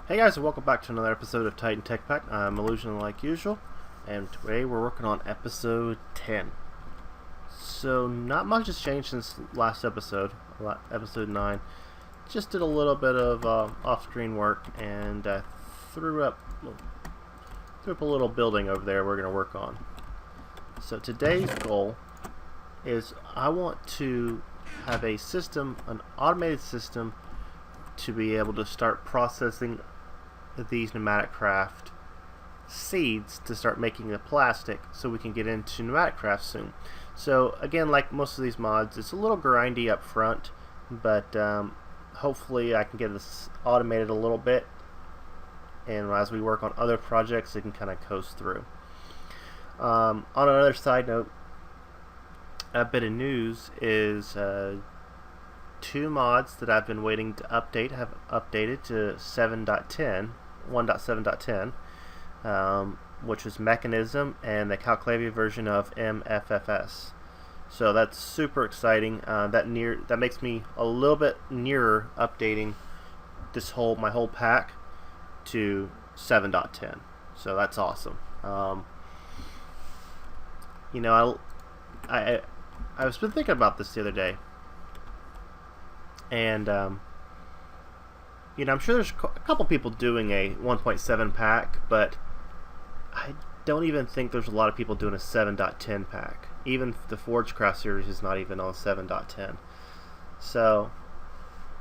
Hey guys, and welcome back to another episode of Titan Tech Pack. I'm Illusion like usual, and today we're working on episode 10. So not much has changed since last episode, episode 9. Just did a little bit of off-screen work, and threw up a little building over there we're going to work on. So today's goal is I want to have a system, an automated system, to be able to start processing these pneumatic craft seeds to start making the plastic so we can get into pneumatic craft soon. So again, like most of these mods, it's a little grindy up front, but hopefully I can get this automated a little bit, and as we work on other projects it can kind of coast through. On another side note, a bit of news is two mods that I've been waiting to update have updated to 1.7.10, which was Mechanism and the Calclavia version of MFFS. So that's super exciting. That makes me a little bit nearer updating my whole pack to 7.10. So that's awesome. You know, I was been thinking about this the other day. And, you know, I'm sure there's a couple people doing a 1.7 pack, but I don't even think there's a lot of people doing a 7.10 pack. Even the Forgecraft series is not even on 7.10. So,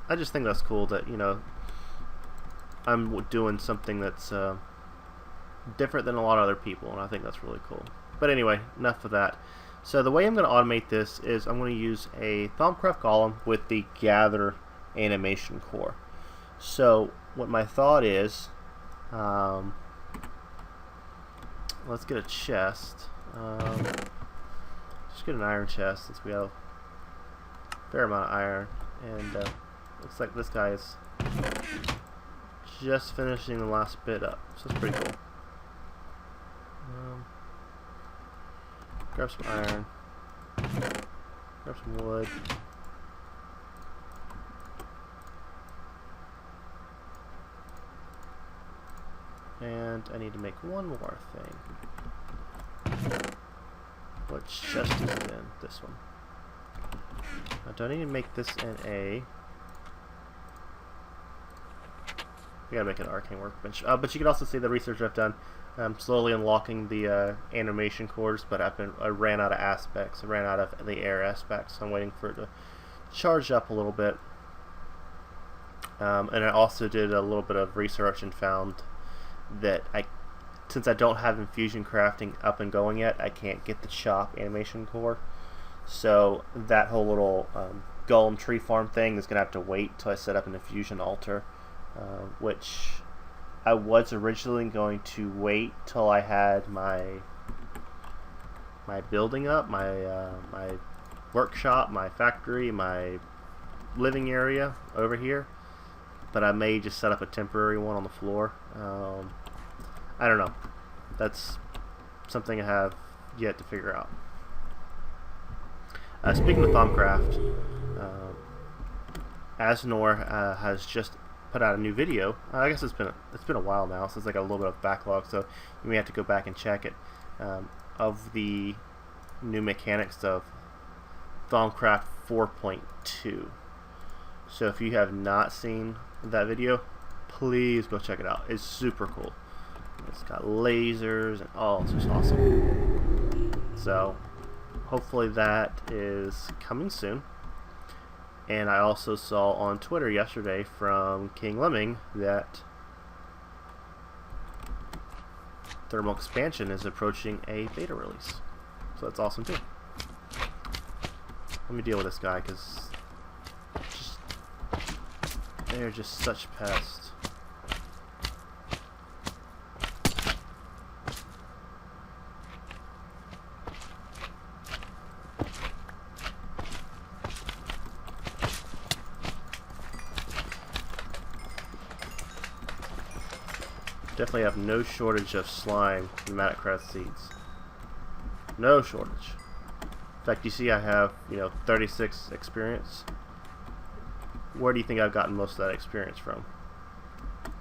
I just think that's cool that, you know, I'm doing something that's different than a lot of other people, and I think that's really cool. But anyway, enough of that. So the way I'm going to automate this is I'm going to use a Thaumcraft Golem with the Gather animation core. So what my thought is, let's get a chest. Just get an iron chest since we have a fair amount of iron. And looks like this guy is just finishing the last bit up. So it's pretty cool. Grab some iron, grab some wood, and I need to make one more thing. What chest is it in? This one. I don't need to make this in a... We gotta make an arcane workbench. But you can also see the research I've done. I'm slowly unlocking the animation cores, but I ran out of aspects. I ran out of the air aspects, so I'm waiting for it to charge up a little bit. And I also did a little bit of research and found that since I don't have infusion crafting up and going yet, I can't get the chop animation core. So that whole little golem tree farm thing is gonna have to wait till I set up an infusion altar, which I was originally going to wait till I had my building up, my workshop, my factory, my living area over here, but I may just set up a temporary one on the floor. I don't know. That's something I have yet to figure out. Speaking of Thaumcraft, Asnor has just put out a new video. I guess it's been a while now, so it's like a little bit of backlog, so you may have to go back and check it, of the new mechanics of Thaumcraft 4.2. So if you have not seen that video, please go check it out. It's super cool. It's got lasers and it's just awesome. So hopefully that is coming soon. And I also saw on Twitter yesterday from King Lemming that Thermal Expansion is approaching a beta release. So that's awesome too. Let me deal with this guy because they're just such pests. Definitely have no shortage of slime pneumatic craft seeds. No shortage. In fact, you see I have, 36 experience. Where do you think I've gotten most of that experience from?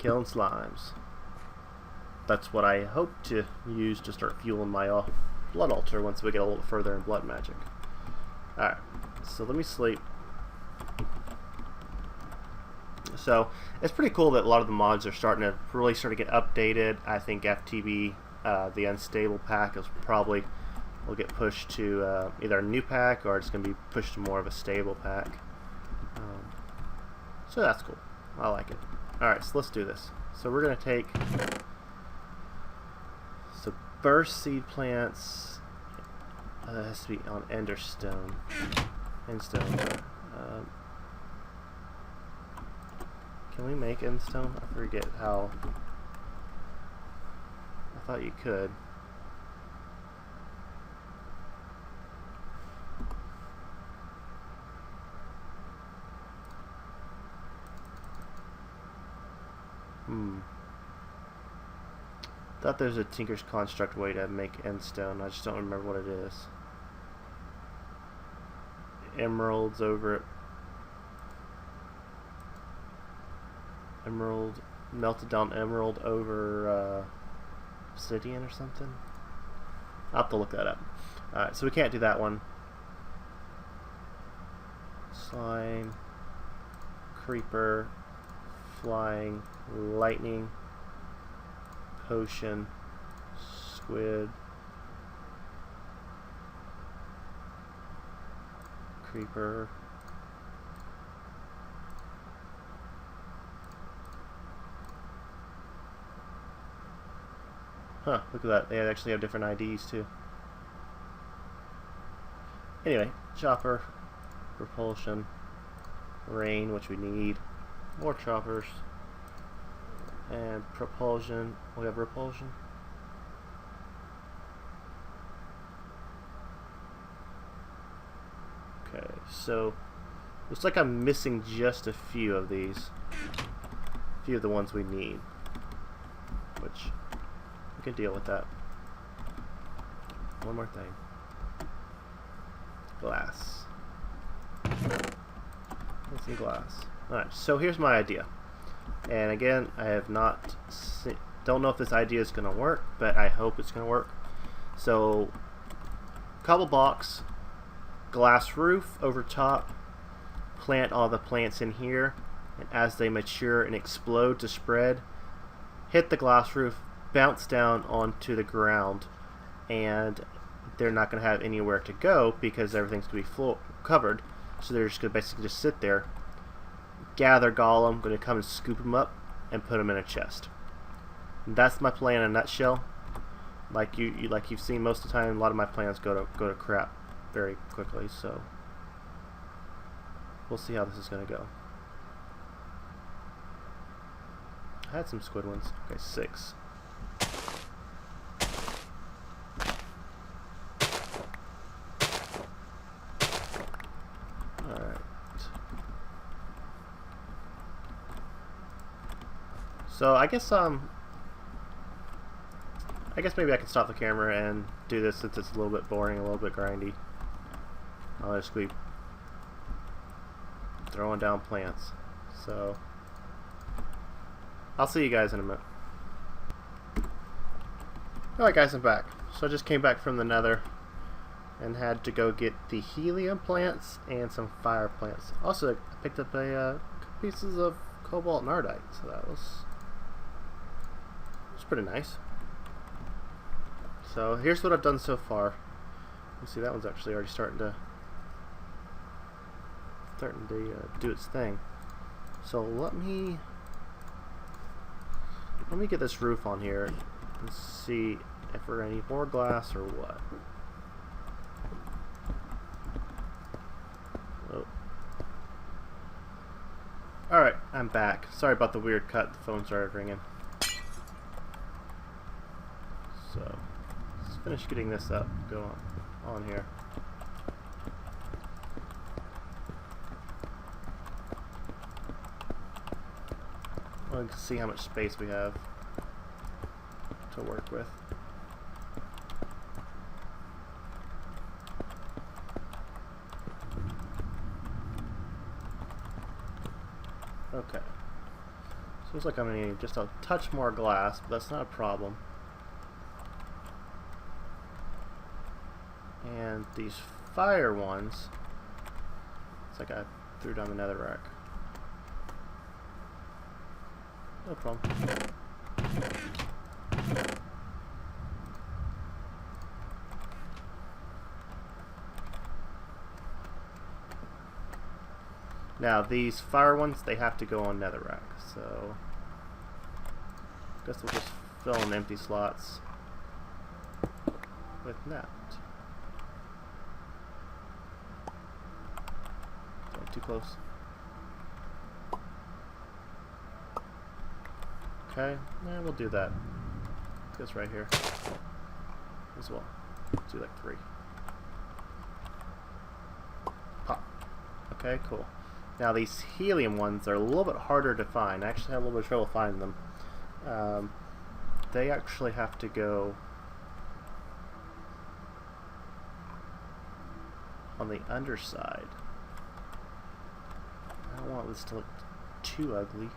killing slimes. That's what I hope to use to start fueling my blood altar once we get a little further in blood magic. Alright, so let me sleep. So it's pretty cool that a lot of the mods are starting to really get updated. I think FTB, the unstable pack, is probably will get pushed to either a new pack or it's going to be pushed to more of a stable pack. So that's cool. I like it. Alright, so let's do this. So we're going to take burst seed plants. It has to be on Enderstone. Endstone. Can we make Endstone? I forget how. I thought you could. Thought there's a Tinker's Construct way to make Endstone. I just don't remember what it is. Emeralds over it. Emerald, melted down emerald over obsidian or something. I'll have to look that up. Alright, so we can't do that one. Slime, creeper, flying, lightning, potion, squid, creeper, huh, look at that, they actually have different IDs too. Anyway, chopper, propulsion, rain, which we need, more choppers, and propulsion. We have repulsion. Okay, so looks like I'm missing just a few of these. A few of the ones we need. Which we can deal with that. One more thing. Glass. Get some glass. Alright, so here's my idea. And again, I have not don't know if this idea is going to work, but I hope it's going to work. So, cobble box, glass roof over top, plant all the plants in here, and as they mature and explode to spread, hit the glass roof, bounce down onto the ground, and they're not going to have anywhere to go because everything's going to be covered. So they're just going to basically just sit there. Gather Golem, going to come and scoop them up and put them in a chest. And that's my plan in a nutshell. Like you've seen most of the time, a lot of my plans go to crap very quickly. So we'll see how this is going to go. I had some squid ones. Okay, 6. So I guess maybe I can stop the camera and do this since it's a little bit boring, a little bit grindy. I'll just be throwing down plants. So I'll see you guys in a minute. Alright guys, I'm back. So I just came back from the nether and had to go get the helium plants and some fire plants. Also, I picked up a pieces of cobalt and ardite, so that was pretty nice. So here's what I've done so far. You see that one's actually already starting to do its thing. So let me get this roof on here and see if we're gonna need more glass or what. Oh. Alright, I'm back. Sorry about the weird cut, the phone started ringing. So let's finish getting this up, go on here. I want to see how much space we have to work with. Okay. So Looks like I'm gonna need just a touch more glass, but that's not a problem. And these fire ones, it's like I threw down the nether rack. No problem. Now these fire ones, they have to go on netherrack, so I guess we'll just fill in empty slots with that. Going too close. Okay, yeah, we'll do that. This right here as well. Let's do like 3. Pop. Okay, cool. Now these helium ones are a little bit harder to find. I actually had a little bit of trouble finding them. They actually have to go on the underside. I don't want this to look too ugly.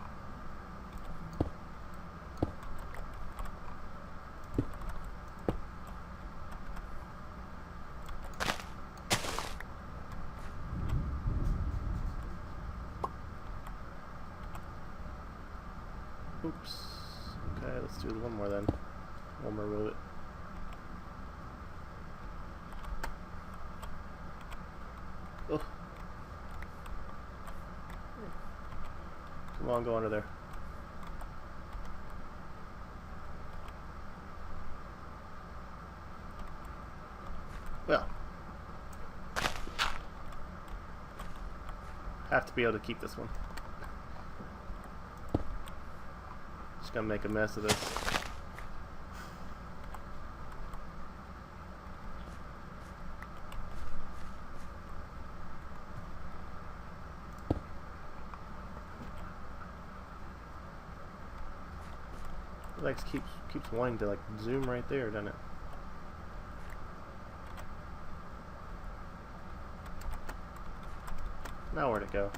Oops. Okay, let's do one more then. One more with it. Oh. Come on, go under there. Well. Have to be able to keep this one. Just gonna make a mess of this. It like keeps wanting to like zoom right there, doesn't it? Now where'd it go?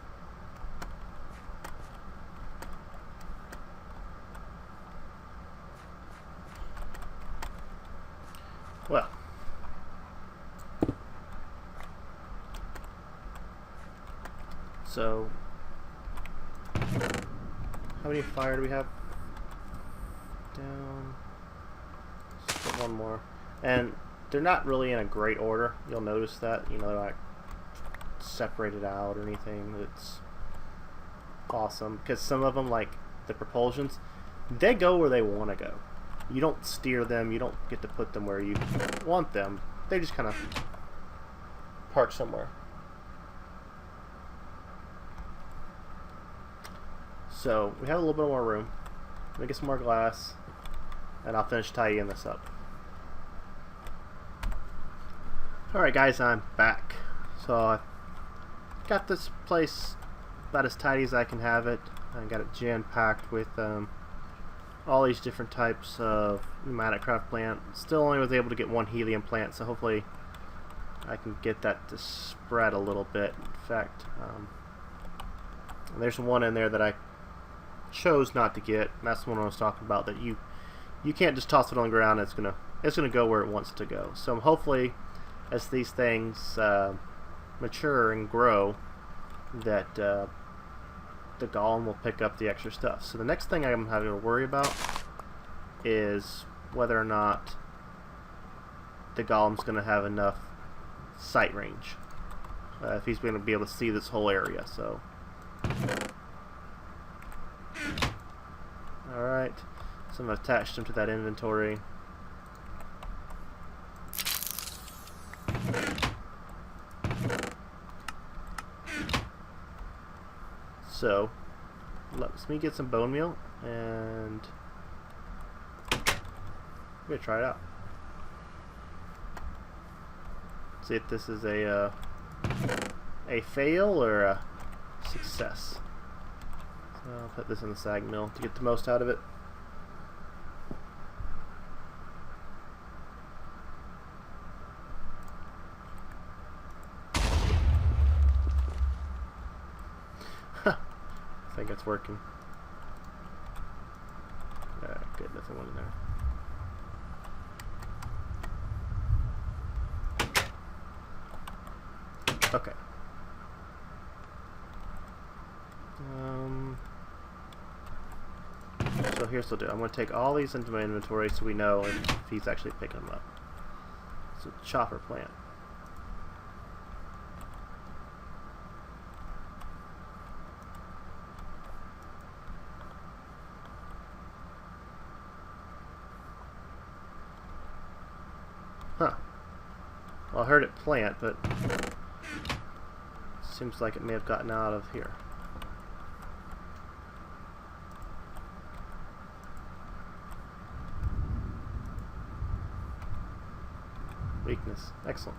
Well, so how many fire do we have? Down. Just put one more, and they're not really in a great order. You'll notice that, you know, they're like separated out or anything. It's awesome because some of them, like the propulsions, they go where they want to go. You don't steer them, you don't get to put them where you want them. They just kind of park somewhere. So we have a little bit more room. Let me get some more glass, and I'll finish tidying this up. Alright guys, I'm back. So I got this place about as tidy as I can have it. I got it jam-packed with all these different types of pneumatic craft plant. Still only was able to get one helium plant, so hopefully I can get that to spread a little bit. In fact, there's one in there that I chose not to get. And that's the one I was talking about, that you can't just toss it on the ground and it's gonna go where it wants to go. So hopefully as these things mature and grow, that the Golem will pick up the extra stuff. So the next thing I'm having to worry about is whether or not the Golem's going to have enough sight range. If he's going to be able to see this whole area. So, alright, so I'm going to attach them to that inventory. So, let me get some bone meal, and we're gonna try it out. See if this is a fail or a success. So I'll put this in the sag mill to get the most out of it. I think it's working. Okay. So here's what I'll do. I'm going to take all these into my inventory so we know if he's actually picking them up. It's a chopper plant. Huh. Well, I heard it plant, but it seems like it may have gotten out of here. Weakness. Excellent.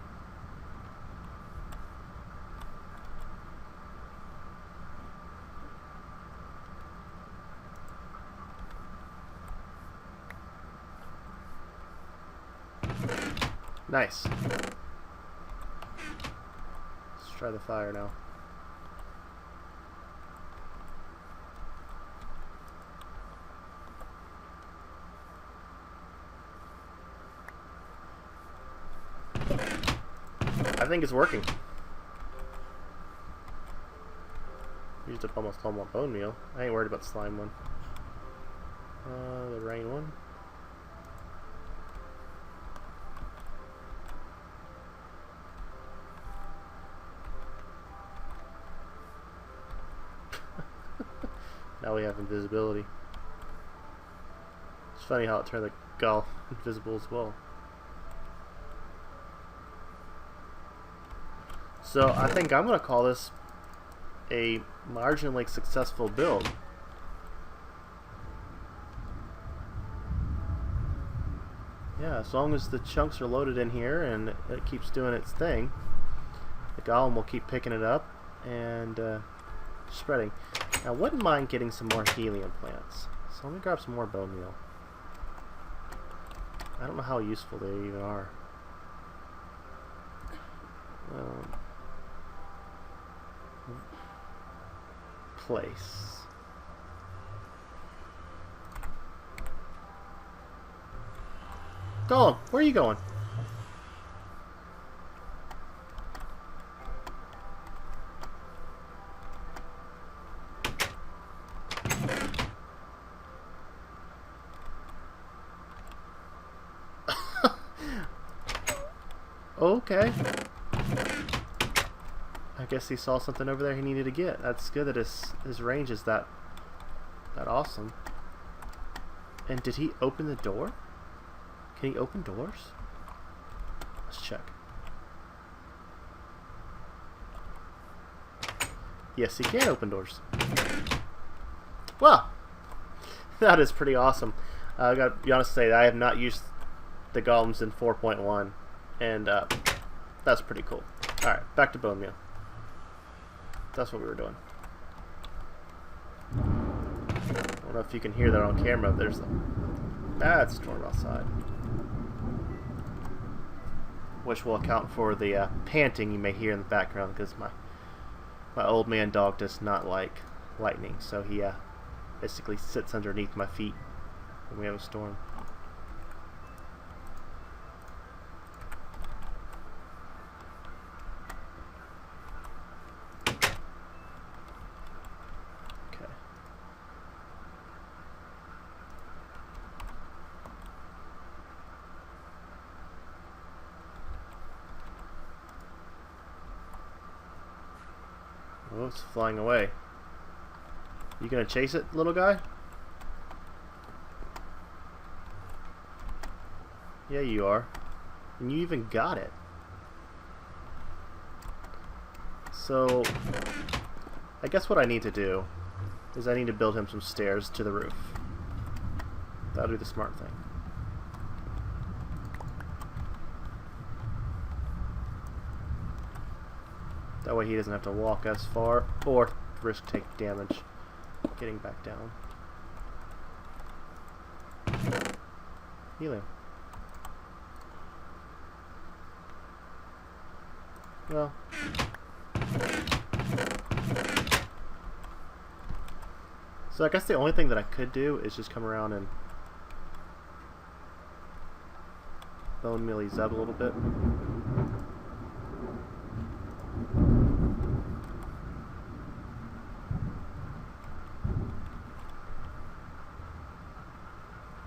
Nice. Let's try the fire now. I think it's working. Used up almost all my bone meal. I ain't worried about the slime one. The rain one. Now we have invisibility. It's funny how it turned the golem invisible as well. So I think I'm going to call this a marginally successful build. Yeah, as long as the chunks are loaded in here and it keeps doing its thing, the golem will keep picking it up and spreading. I wouldn't mind getting some more helium plants. So let me grab some more bone meal. I don't know how useful they even are. Place. Golem, where are you going? Okay. I guess he saw something over there he needed to get. That's good that his range is that awesome. And did he open the door? Can he open doors? Let's check. Yes, he can open doors. Well, that is pretty awesome. I gotta be honest and say that I have not used the golems in 4.1. And that's pretty cool. Alright, back to bone meal. That's what we were doing. I don't know if you can hear that on camera. There's a bad storm outside. Which will account for the panting you may hear in the background, because my old man dog does not like lightning. So he basically sits underneath my feet when we have a storm. Oh, it's flying away. You gonna chase it, little guy? Yeah, you are. And you even got it. So, I guess what I need to do is I need to build him some stairs to the roof. That'll do the smart thing. That way he doesn't have to walk as far or risk taking damage getting back down. Helium. Well. So I guess the only thing that I could do is just come around and bone meal these up a little bit.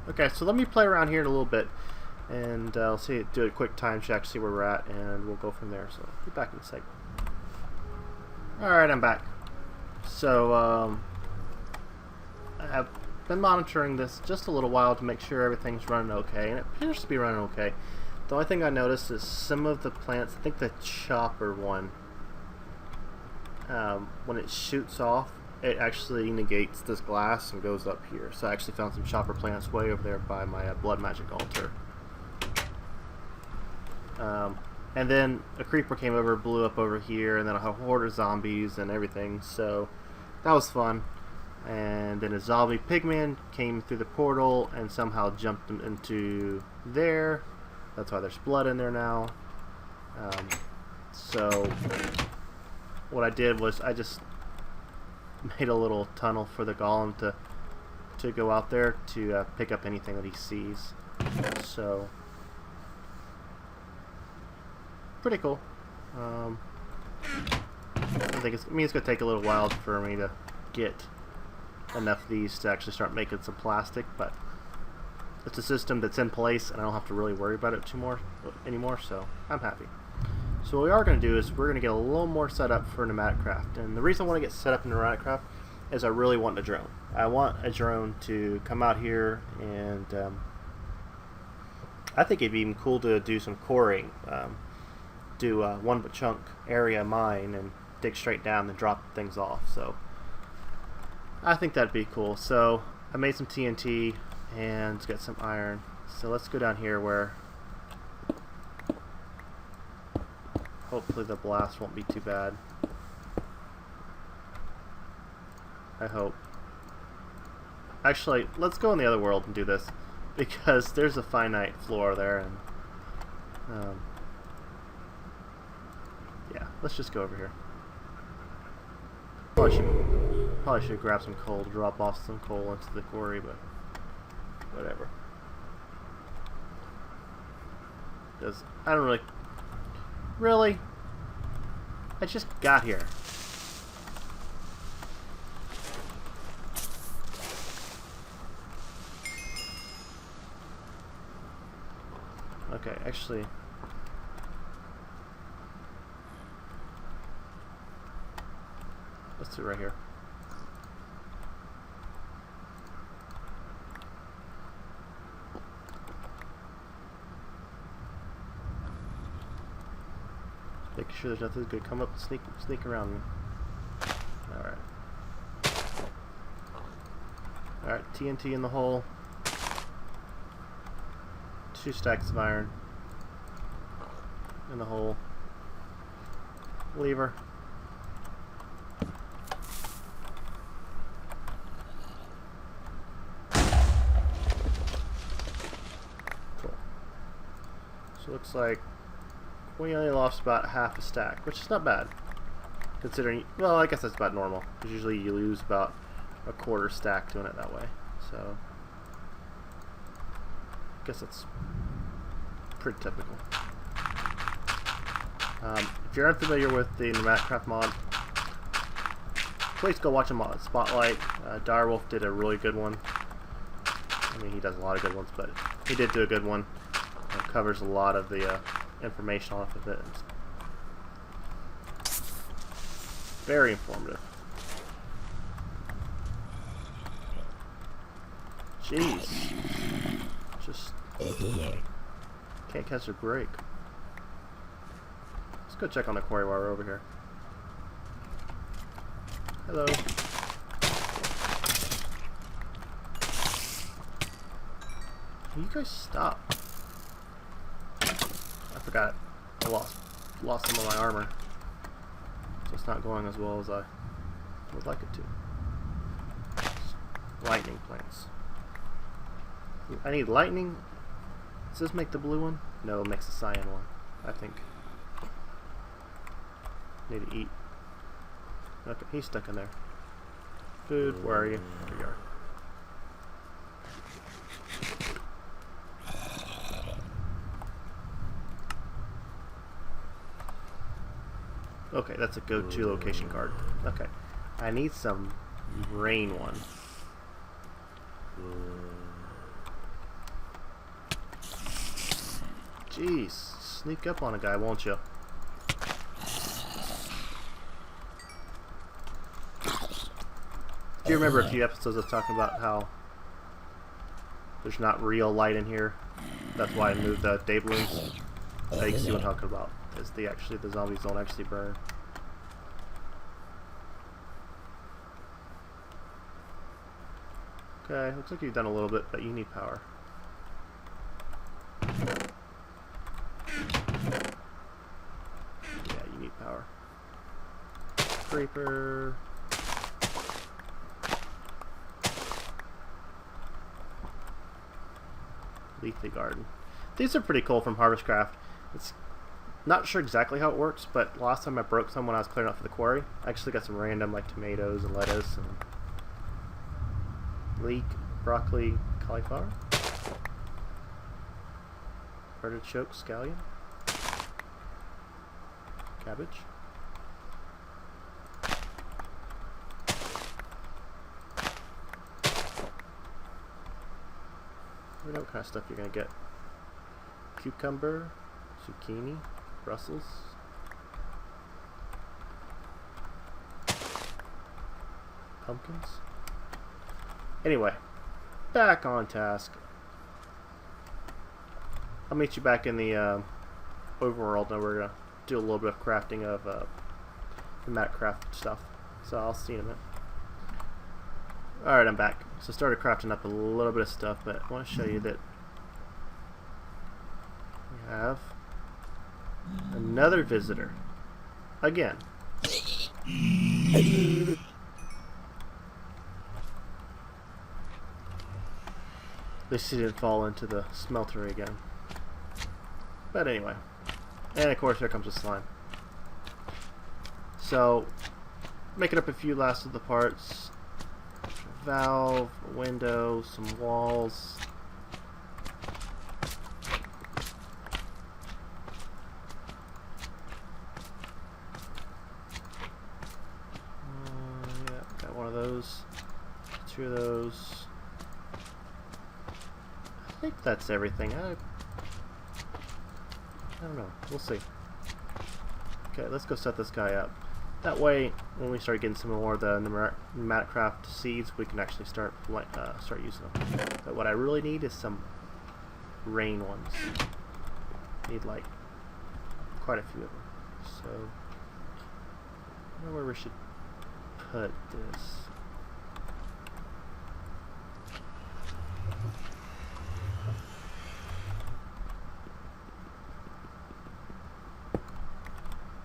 Okay, so let me play around here in a little bit, and I'll do a quick time check, see where we're at, and we'll go from there. So be back in a sec. Alright, I'm back. So, I've been monitoring this just a little while to make sure everything's running okay, and it appears to be running okay. The only thing I noticed is some of the plants, I think the chopper one, when it shoots off, it actually negates this glass and goes up here. So I actually found some chopper plants way over there by my blood magic altar. And then a creeper came over, blew up over here, and then a horde of zombies and everything. So that was fun. And then a zombie pigman came through the portal and somehow jumped them into there. That's why there's blood in there now. So what I did was I just made a little tunnel for the golem to go out there to pick up anything that he sees. So pretty cool. I think it's going to take a little while for me to get enough of these to actually start making some plastic, but it's a system that's in place and I don't have to really worry about it anymore, so I'm happy. So what we are going to do is we're going to get a little more set up for Pneumatic Craft, and the reason I want to get set up in Pneumatic Craft is I really want a drone. I want a drone to come out here, and I think it'd be even cool to do some quarrying. Do one chunk area mine and dig straight down and drop things off. So I think that'd be cool. So I made some TNT and got some iron. So let's go down here where hopefully the blast won't be too bad. I hope. Actually, let's go in the other world and do this, because there's a finite floor there, and yeah, let's just go over here. Probably should grab some coal, drop off some coal into the quarry, but whatever. Because I don't really, I just got here. Okay, actually, let's do it right here. Make sure there's nothing good. Come up and sneak around me. Alright. Alright, TNT in the hole. 2 stacks of iron in the hole. Lever. Cool. So it looks like we only lost about half a stack, which is not bad, considering, well, I guess that's about normal, because usually you lose about a quarter stack doing it that way, so I guess that's pretty typical. If you're unfamiliar with the Pneumatic Craft mod, please go watch a mod spotlight. Direwolf did a really good one. I mean, he does a lot of good ones, but he did do a good one. It covers a lot of the information off of it. It's very informative. Jeez. Just can't catch a break. Let's go check on the quarry while we're over here. Hello. Can you guys stop? I forgot. I lost some of my armor. So it's not going as well as I would like it to. Lightning plants. I need lightning. Does this make the blue one? No, it makes the cyan one, I think. Need to eat. Okay, he's stuck in there. Food, where are you? There you are. Okay, that's a go-to location card. Okay. I need some rain one. Jeez, sneak up on a guy, won't you? Do you remember a few episodes of talking about how there's not real light in here? That's why I moved the day balloons. Now you can see what I'm talking about. Is the zombies don't actually burn. Okay, looks like you've done a little bit, but you need power. Yeah, you need power. Creeper. Leafy garden. These are pretty cool from Harvestcraft. It's not sure exactly how it works, but last time I broke some when I was clearing out for the quarry, I actually got some random like tomatoes and lettuce and leek, broccoli, cauliflower, artichoke, scallion, cabbage. I don't know what kind of stuff you're gonna get. Cucumber, zucchini, Brussels. Pumpkins. Anyway, back on task. I'll meet you back in the overworld, and we're gonna do a little bit of crafting of pneumatic craft stuff. So I'll see you in a minute. Alright, I'm back. So I started crafting up a little bit of stuff, but I want to show you that we have another visitor. Again. At least he didn't fall into the smeltery again. But anyway. And of course here comes the slime. So, making up a few last of the parts. Valve, a window, some walls. Yeah, got one of those. Two of those. I think that's everything. I don't know. We'll see. Okay, let's go set this guy up. That way, when we start getting some more of the pneumatic craft seeds, we can actually start using them. But what I really need is some rain ones. Need like quite a few of them. So, I don't know where we should put this.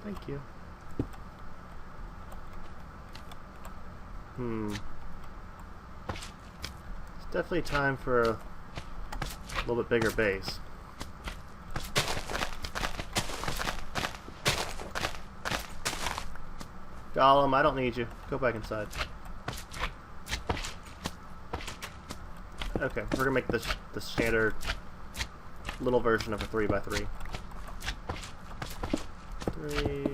Thank you. It's definitely time for a little bit bigger base. Golem, I don't need you. Go back inside. Okay, we're gonna make this the standard little version of a 3x3. 3.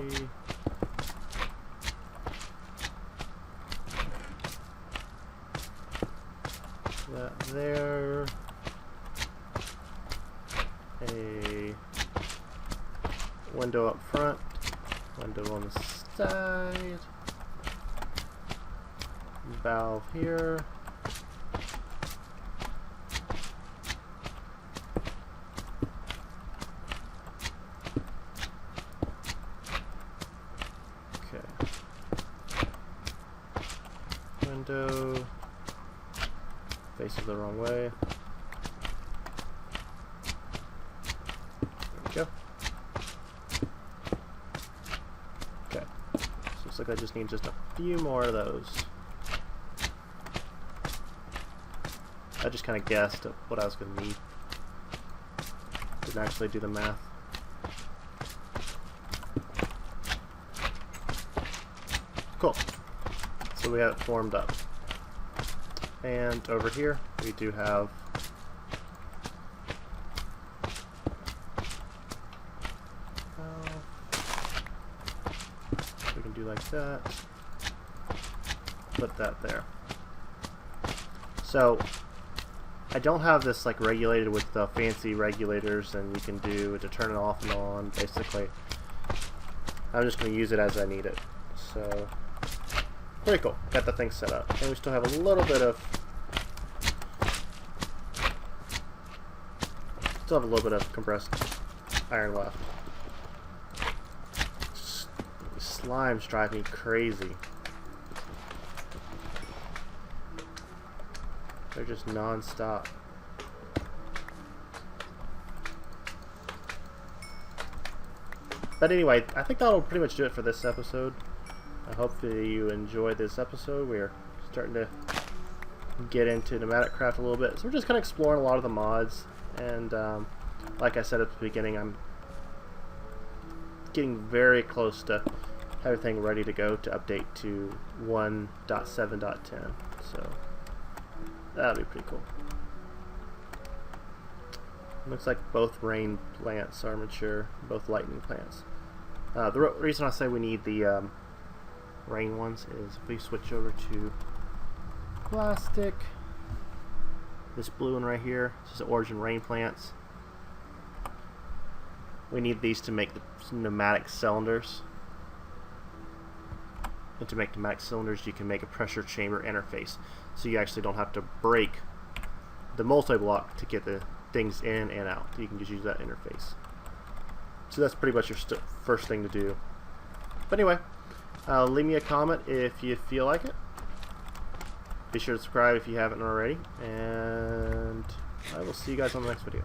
That there. A window up front. Window on the side. Valve here. Window faces the wrong way. There we go. Okay. So looks like I just need just a few more of those. I just kind of guessed at what I was going to need. Didn't actually do the math. Cool. So we have it formed up. And over here we do have we can do like that. Put that there. So I don't have this like regulated with the fancy regulators and you can do to turn it off and on, basically. I'm just going to use it as I need it. So, pretty cool. Got the thing set up. And we still have a little bit of compressed iron left. Slimes drive me crazy. They're just non-stop. But anyway, I think that'll pretty much do it for this episode. I hope that you enjoyed this episode. We're starting to get into pneumatic craft a little bit. So we're just kind of exploring a lot of the mods. And like I said at the beginning, I'm getting very close to everything ready to go to update to 1.7.10. So that'll be pretty cool. Looks like both rain plants are mature, both lightning plants. The reason I say we need the rain ones is if we switch over to plastic, this blue one right here, this is origin rain plants. We need these to make the pneumatic cylinders. And to make pneumatic cylinders, you can make a pressure chamber interface. So you actually don't have to break the multi-block to get the things in and out. You can just use that interface. So that's pretty much your first thing to do. But anyway, leave me a comment if you feel like it. Be sure to subscribe if you haven't already. And I will see you guys on the next video.